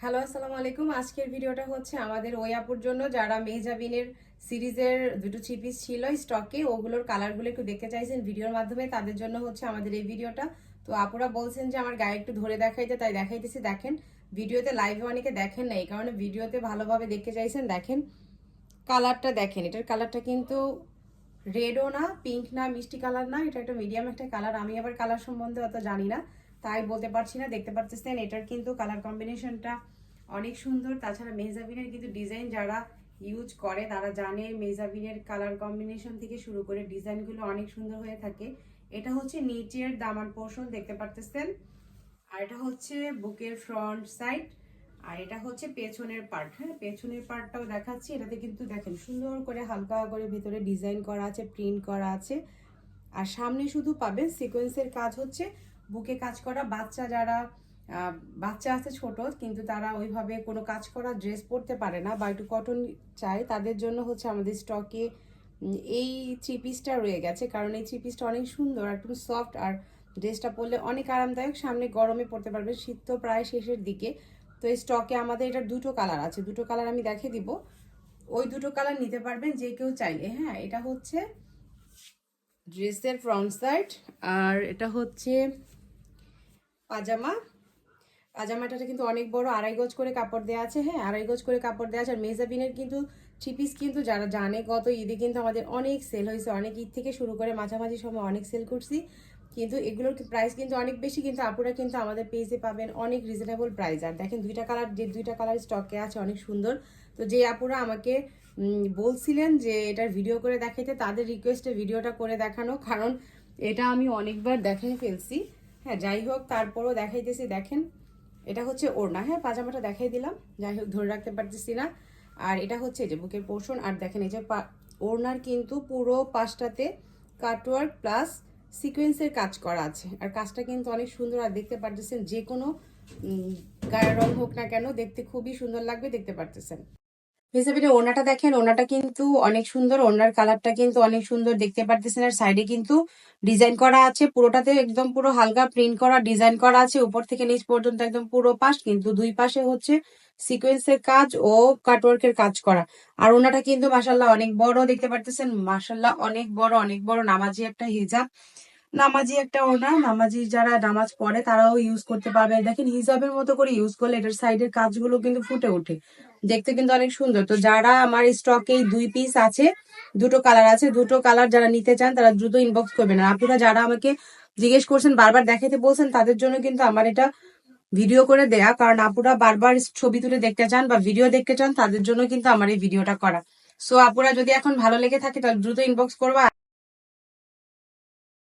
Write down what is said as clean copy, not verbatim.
Hello, আসসালামু আলাইকুম। আজকের ভিডিওটা হচ্ছে আমাদের ওই আপুর জন্য যারা মেহজাবিনের সিরিজের দুটো থ্রি পিস ছিল স্টকে, ওগুলোর কালারগুলো একটু দেখতে চাইছেন ভিডিওর মাধ্যমে, তাদের জন্য হচ্ছে আমাদের এই ভিডিওটা। তো আপুরা বলছেন যে আমার গায়ে একটু ধরে দেখাইতে, তাই দেখাইতেছি। দেখেন, ভিডিওতে লাইভে অনেকে দেখেন না, এই কারণে ভিডিওতে ভালোভাবে দেখতে চাইছেন। দেখেন কালারটা, দেখেন এটার কালারটা কিন্তু রেডও না, পিঙ্ক না, মিষ্টি কালার না, এটা একটা মিডিয়াম একটা কালার। আমি আবার কালার সম্বন্ধে অত জানি না, তাই বলতে পারছি না। দেখতে পাচ্ছেন এটার কিন্তু কালার কম্বিনেশনটা অনেক সুন্দর। তাছাড়া মেহজাবিনের কিন্তু ডিজাইন যারা ইউজ করে তারা জানে মেহজাবিনের কালার কম্বিনেশন থেকে শুরু করে ডিজাইনগুলো অনেক সুন্দর হয়ে থাকে। এটা হচ্ছে নিচের দামান পোর্শন, দেখতে পারতেছেন। আর এটা হচ্ছে বুকের ফ্রন্ট সাইড, আর এটা হচ্ছে পেছনের পার্ট। হ্যাঁ, পেছনের পার্টটাও দেখাচ্ছি। এটাতে কিন্তু দেখেন সুন্দর করে হালকা করে ভিতরে ডিজাইন করা আছে, প্রিন্ট করা আছে। আর সামনে শুধু পাবেন সিকোয়েন্সের কাজ, হচ্ছে বুকে কাজ করা। বাচ্চা যারা বাচ্চা আছে ছোট, কিন্তু তারা ওইভাবে কোনো কাজ করা ড্রেস পরতে পারে না বা একটু কটন চায়, তাদের জন্য হচ্ছে আমাদের স্টকে এই থ্রি পিসটা রয়ে গেছে। কারণ এই থ্রি পিসটা অনেক সুন্দর, একটু সফট, আর ড্রেসটা পরলে অনেক আরামদায়ক। সামনে গরমে পরতে পারবেন, শীত তো প্রায় শেষের দিকে। তো এই স্টকে আমাদের এটার দুটো কালার আছে, দুটো কালার আমি দেখিয়ে দিব। ওই দুটো কালার নিতে পারবেন যে কেউ চাইলে। হ্যাঁ, এটা হচ্ছে ড্রেসের ফ্রন্ট সাইড, আর এটা হচ্ছে পাজামা। পাজামাটা কিন্তু অনেক বড়, 2.5 গজ করে কাপড় দেওয়া আছে। হ্যাঁ, 2.5 গজ করে কাপড় দেওয়া আছে। আর মেজাবিনের কিন্তু থ্রি পিস কিন্তু যারা জানে, গত ঈদে কিন্তু আমাদের অনেক সেল হয়েছে, অনেক ঈদ থেকে শুরু করে মাঝামাঝি সময় অনেক সেল করছি। কিন্তু এগুলোর প্রাইস কিন্তু অনেক বেশি, কিন্তু আপুরা কিন্তু আমাদের পেজে পাবেন অনেক রিজনেবল প্রাইস। আর দেখেন দুইটা কালার স্টকে আছে, অনেক সুন্দর। তো যে আপুরা আমাকে বলছিলেন যে এটার ভিডিও করে দেখাইতে, তাদের রিকোয়েস্টে ভিডিওটা করে দেখানো, কারণ এটা আমি অনেকবার দেখাই ফেলছি। হ্যাঁ, যাই হোক তারপরও দেখাইতেছি। দেখেন এটা হচ্ছে ওড়না। হ্যাঁ, পাজামাটা দেখাই দিলাম, যাই হোক ধরে রাখতে পারতেছি না। আর এটা হচ্ছে যে বুকের পোর্শন। আর দেখেন এই যে ওড়নার কিন্তু পুরো পাশটাতে কাটওয়ার্ক প্লাস সিকোয়েন্সের কাজ করা আছে। আর কাজটা কিন্তু অনেক সুন্দর। আর দেখতে পারতেছেন যে কোনো গায়ের রং হোক না কেন, দেখতে খুবই সুন্দর লাগবে, দেখতে পারতেছেন। হিসেবে ওড়নাটা দেখেন, ওড়নাটা কিন্তু অনেক সুন্দর, ওড়নার কালারটা কিন্তু অনেক সুন্দর, দেখতে পারতেছেন। আর সাইডে কিন্তু ডিজাইন করা আছে, পুরোটাতে একদম পুরো হালকা প্রিন্ট করা ডিজাইন করা আছে, উপর থেকে নিচ পর্যন্ত একদম পুরো পাশ, কিন্তু দুই পাশে হচ্ছে সিকোয়েন্সের কাজ ও কাটওয়ার্কের কাজ করা। আর ওড়নাটা কিন্তু মাশাল্লাহ অনেক বড়, দেখতে পারতেছেন মাশাল্লাহ অনেক বড়, অনেক বড় নামাজি একটা হিজাব, নামাজি একটা ওড়না। নামাজি যারা নামাজ পড়ে তারাও ইউজ করতে পারবে। দেখেন হিজাবের মতো করে ইউজ করলে এটার সাইডের কাজগুলো কিন্তু ফুটে ওঠে, দেখতে কিন্তু অনেক সুন্দর। তো যারা আমার স্টকে দুই পিস আছে, দুটো কালার আছে, দুটো কালার যারা নিতে চান তারা দ্রুত ইনবক্স করবেন। আর আপনারা যারা আমাকে জিজ্ঞেস করছেন, বারবার দেখাতে বলছেন, তাদের জন্য কিন্তু আমার এটা ভিডিও করে দেয়া, কারণ আপুরা বারবার ছবি তুলে দেখতে চান বা ভিডিও দেখতে চান, তাদের জন্য কিন্তু আমার এই ভিডিওটা করা। সো আপুরা যদি এখন ভালো লেগে থাকে তাহলে দ্রুত ইনবক্স করবা।